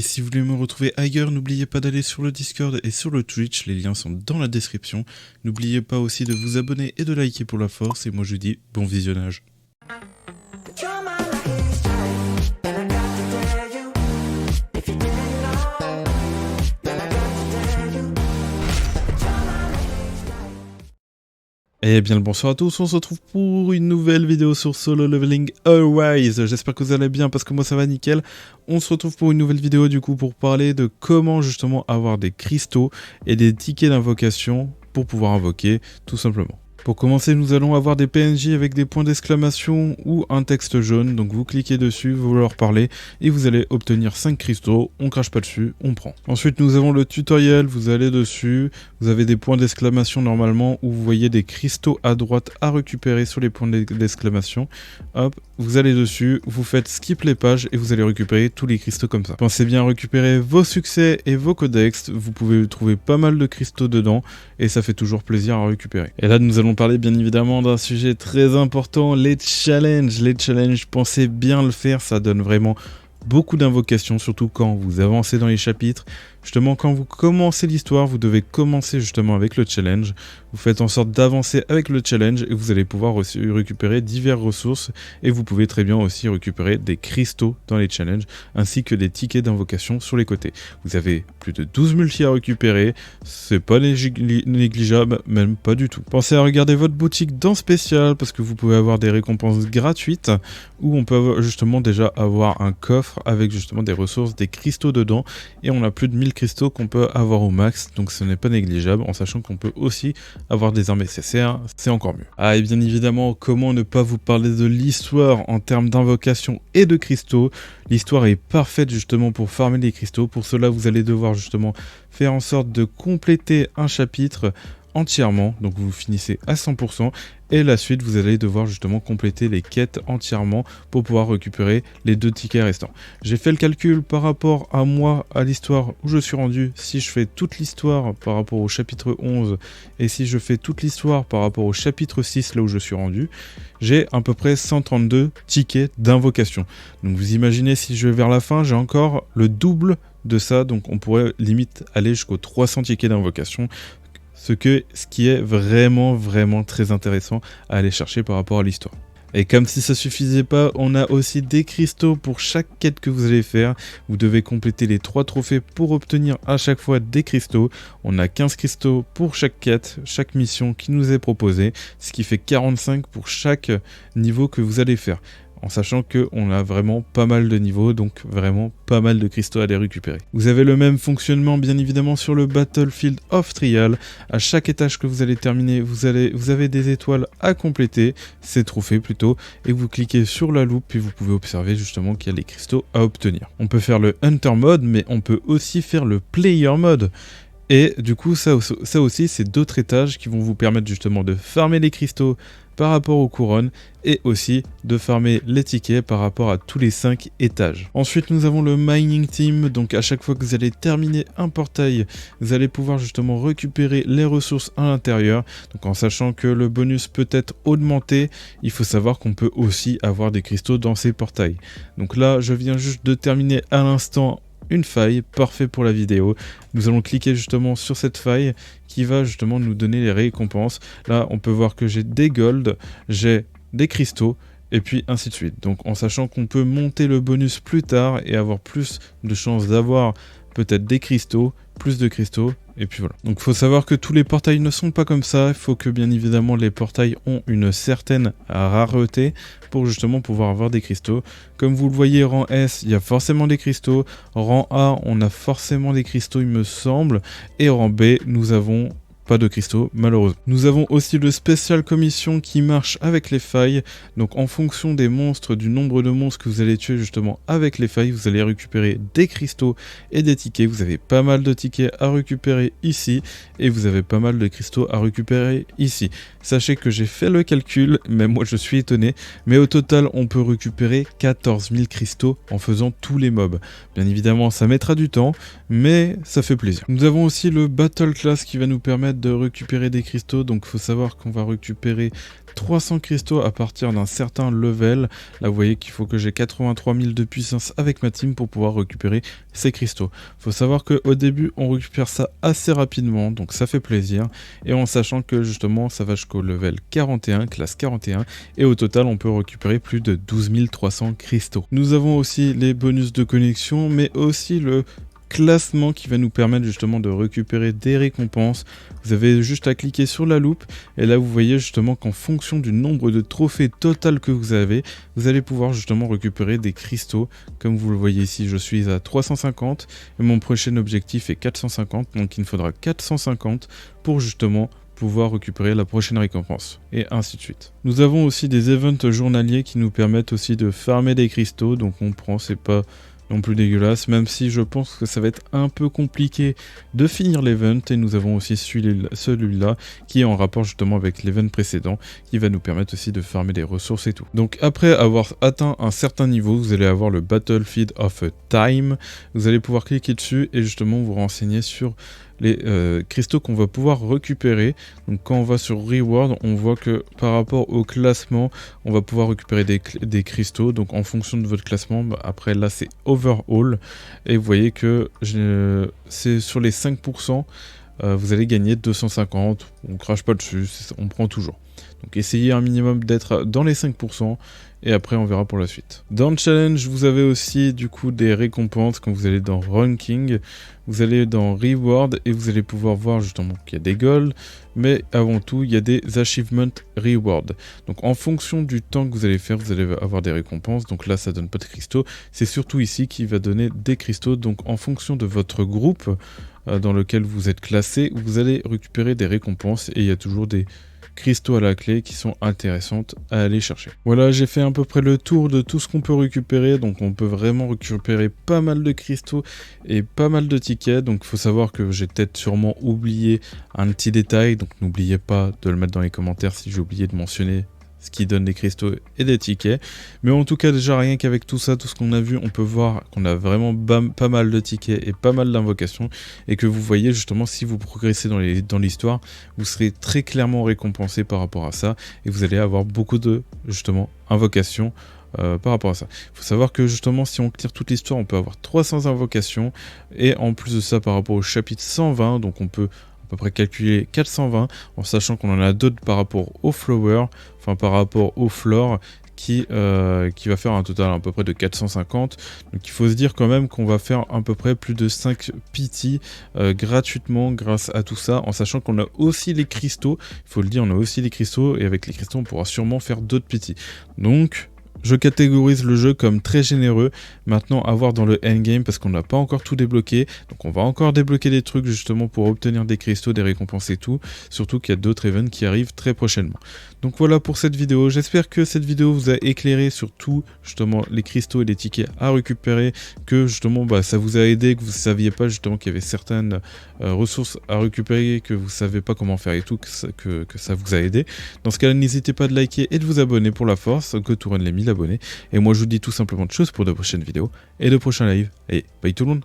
Et si vous voulez me retrouver ailleurs, n'oubliez pas d'aller sur le Discord et sur le Twitch, les liens sont dans la description. N'oubliez pas aussi de vous abonner et de liker pour la force, et moi je vous dis bon visionnage. Eh bien le bonsoir à tous, on se retrouve pour une nouvelle vidéo sur Solo Leveling Arise. J'espère que vous allez bien parce que moi ça va nickel. On se retrouve pour une nouvelle vidéo du coup pour parler de comment justement avoir des cristaux et des tickets d'invocation pour pouvoir invoquer tout simplement. Pour commencer, nous allons avoir des PNJ avec des points d'exclamation ou un texte jaune. Donc vous cliquez dessus, vous leur parlez et vous allez obtenir 5 cristaux. On crache pas dessus, on prend. Ensuite, nous avons le tutoriel. Vous allez dessus. Vous avez des points d'exclamation normalement où vous voyez des cristaux à droite à récupérer sur les points d'exclamation. Hop, vous allez dessus, vous faites skip les pages et vous allez récupérer tous les cristaux comme ça. Pensez bien à récupérer vos succès et vos codex. Vous pouvez trouver pas mal de cristaux dedans et ça fait toujours plaisir à récupérer. Et là, nous allons parler bien évidemment d'un sujet très important, les challenges. Les challenges, pensez bien le faire, ça donne vraiment beaucoup d'invocations, surtout quand vous avancez dans les chapitres. Justement, quand vous commencez l'histoire, vous devez commencer justement avec le challenge. Vous faites en sorte d'avancer avec le challenge et vous allez pouvoir aussi récupérer diverses ressources. Et vous pouvez très bien aussi récupérer des cristaux dans les challenges, ainsi que des tickets d'invocation sur les côtés. Vous avez plus de 12 multi à récupérer, c'est pas négligeable, même pas du tout. Pensez à regarder votre boutique dans spécial, parce que vous pouvez avoir des récompenses gratuites, où on peut justement déjà avoir un coffre avec justement des ressources, des cristaux dedans, et on a plus de 1000 cristaux qu'on peut avoir au max, donc ce n'est pas négligeable, en sachant qu'on peut aussi avoir des armes SSR, c'est encore mieux. Ah, et bien évidemment, comment ne pas vous parler de l'histoire en termes d'invocation et de cristaux. L'histoire est parfaite justement pour farmer les cristaux. Pour cela, vous allez devoir justement faire en sorte de compléter un chapitre entièrement, donc vous finissez à 100%, et la suite vous allez devoir justement compléter les quêtes entièrement pour pouvoir récupérer les 2 tickets restants. J'ai fait le calcul par rapport à moi, à l'histoire où je suis rendu. Si je fais toute l'histoire par rapport au chapitre 11 et si je fais toute l'histoire par rapport au chapitre 6 là où je suis rendu, j'ai à peu près 132 tickets d'invocation. Donc vous imaginez, si je vais vers la fin, j'ai encore le double de ça, donc on pourrait limite aller jusqu'aux 300 tickets d'invocation. Ce qui est vraiment très intéressant à aller chercher par rapport à l'histoire. Et comme si ça suffisait pas, on a aussi des cristaux pour chaque quête que vous allez faire. Vous devez compléter les 3 trophées pour obtenir à chaque fois des cristaux. On a 15 cristaux pour chaque quête, chaque mission qui nous est proposée, ce qui fait 45 pour chaque niveau que vous allez faire. En sachant qu'on a vraiment pas mal de niveaux, donc vraiment pas mal de cristaux à les récupérer. Vous avez le même fonctionnement bien évidemment sur le Battlefield of Trial. À chaque étage que vous allez terminer, vous avez des étoiles à compléter, ces trophées plutôt, et vous cliquez sur la loupe et vous pouvez observer justement qu'il y a des cristaux à obtenir. On peut faire le Hunter mode, mais on peut aussi faire le Player mode. Et du coup, ça aussi, c'est d'autres étages qui vont vous permettre justement de farmer les cristaux par rapport aux couronnes et aussi de farmer les tickets par rapport à tous les 5 étages. Ensuite, nous avons le Mining Team. Donc à chaque fois que vous allez terminer un portail, vous allez pouvoir justement récupérer les ressources à l'intérieur. Donc en sachant que le bonus peut être augmenté, il faut savoir qu'on peut aussi avoir des cristaux dans ces portails. Donc là, je viens juste de terminer à l'instant une faille, parfait pour la vidéo. Nous allons cliquer justement sur cette faille qui va justement nous donner les récompenses. Là, on peut voir que j'ai des golds, j'ai des cristaux, et puis ainsi de suite. Donc en sachant qu'on peut monter le bonus plus tard et avoir plus de chances d'avoir peut-être des cristaux, plus de cristaux, et puis voilà. Donc il faut savoir que tous les portails ne sont pas comme ça, il faut que bien évidemment les portails ont une certaine rareté pour justement pouvoir avoir des cristaux. Comme vous le voyez, rang S, il y a forcément des cristaux, rang A, on a forcément des cristaux il me semble, et rang B, nous avons pas de cristaux malheureusement. Nous avons aussi le spécial commission qui marche avec les failles, donc en fonction des monstres, du nombre de monstres que vous allez tuer justement avec les failles, vous allez récupérer des cristaux et des tickets. Vous avez pas mal de tickets à récupérer ici et vous avez pas mal de cristaux à récupérer ici. Sachez que j'ai fait le calcul, même moi je suis étonné, mais au total on peut récupérer 14 000 cristaux en faisant tous les mobs. Bien évidemment ça mettra du temps, mais ça fait plaisir. Nous avons aussi le Battle Class qui va nous permettre de récupérer des cristaux. Donc il faut savoir qu'on va récupérer 300 cristaux à partir d'un certain level. Là vous voyez qu'il faut que j'ai 83 000 de puissance avec ma team pour pouvoir récupérer ces cristaux. Il faut savoir qu'au début on récupère ça assez rapidement, donc ça fait plaisir. Et en sachant que justement ça va jusqu'au level 41, classe 41. Et au total on peut récupérer plus de 12 300 cristaux. Nous avons aussi les bonus de connexion, mais aussi le classement qui va nous permettre justement de récupérer des récompenses. Vous avez juste à cliquer sur la loupe et là vous voyez justement qu'en fonction du nombre de trophées total que vous avez, vous allez pouvoir justement récupérer des cristaux. Comme vous le voyez ici, je suis à 350 et mon prochain objectif est 450, donc il me faudra 450 pour justement pouvoir récupérer la prochaine récompense, et ainsi de suite. Nous avons aussi des events journaliers qui nous permettent aussi de farmer des cristaux, donc on prend, c'est pas non plus dégueulasse, même si je pense que ça va être un peu compliqué de finir l'event, et nous avons aussi celui-là qui est en rapport justement avec l'event précédent, qui va nous permettre aussi de farmer des ressources et tout. Donc après avoir atteint un certain niveau, vous allez avoir le Battlefield of Time, vous allez pouvoir cliquer dessus et justement vous renseigner sur les cristaux qu'on va pouvoir récupérer. Donc quand on va sur Reward, on voit que par rapport au classement, on va pouvoir récupérer des cristaux. Donc en fonction de votre classement, bah, après là c'est Overall. Et vous voyez que c'est sur les 5%, vous allez gagner 250. On crache pas dessus, on prend toujours. Donc essayez un minimum d'être dans les 5%. Et après on verra pour la suite. Dans le challenge, vous avez aussi du coup des récompenses. Quand vous allez dans Ranking, vous allez dans Reward et vous allez pouvoir voir justement qu'il y a des goals, mais avant tout il y a des Achievement Reward. Donc en fonction du temps que vous allez faire, vous allez avoir des récompenses. Donc là ça donne pas de cristaux, c'est surtout ici qui va donner des cristaux. Donc en fonction de votre groupe dans lequel vous êtes classé, vous allez récupérer des récompenses et il y a toujours des cristaux à la clé qui sont intéressantes à aller chercher. Voilà, j'ai fait à peu près le tour de tout ce qu'on peut récupérer. Donc on peut vraiment récupérer pas mal de cristaux et pas mal de tickets. Donc il faut savoir que j'ai peut-être sûrement oublié un petit détail, donc n'oubliez pas de le mettre dans les commentaires si j'ai oublié de mentionner ce qui donne des cristaux et des tickets. Mais en tout cas, déjà rien qu'avec tout ça, tout ce qu'on a vu, on peut voir qu'on a vraiment pas mal de tickets et pas mal d'invocations, et que vous voyez justement, si vous progressez dans l'histoire, vous serez très clairement récompensé par rapport à ça, et vous allez avoir beaucoup de justement invocations par rapport à ça. Il faut savoir que justement si on clear toute l'histoire, on peut avoir 300 invocations, et en plus de ça par rapport au chapitre 120, donc on peut à peu près calculer 420, en sachant qu'on en a d'autres par rapport au flower, enfin par rapport au floor, qui va faire un total à peu près de 450. Donc il faut se dire quand même qu'on va faire à peu près plus de 5 PT gratuitement grâce à tout ça, en sachant qu'on a aussi les cristaux. Il faut le dire, on a aussi les cristaux, et avec les cristaux on pourra sûrement faire d'autres PT. Donc je catégorise le jeu comme très généreux. Maintenant à voir dans le endgame, parce qu'on n'a pas encore tout débloqué. Donc on va encore débloquer des trucs justement pour obtenir des cristaux, des récompenses et tout. Surtout qu'il y a d'autres events qui arrivent très prochainement. Donc voilà pour cette vidéo. J'espère que cette vidéo vous a éclairé sur tout justement les cristaux et les tickets à récupérer. Que justement ça vous a aidé, que vous ne saviez pas justement qu'il y avait certaines ressources à récupérer, que vous ne savez pas comment faire et tout, que ça vous a aidé. Dans ce cas-là, n'hésitez pas de liker et de vous abonner pour la force, que tout run les 1000 abonnés. Et moi je vous dis tout simplement de choses pour de prochaines vidéos et de prochains lives. Et bye tout le monde.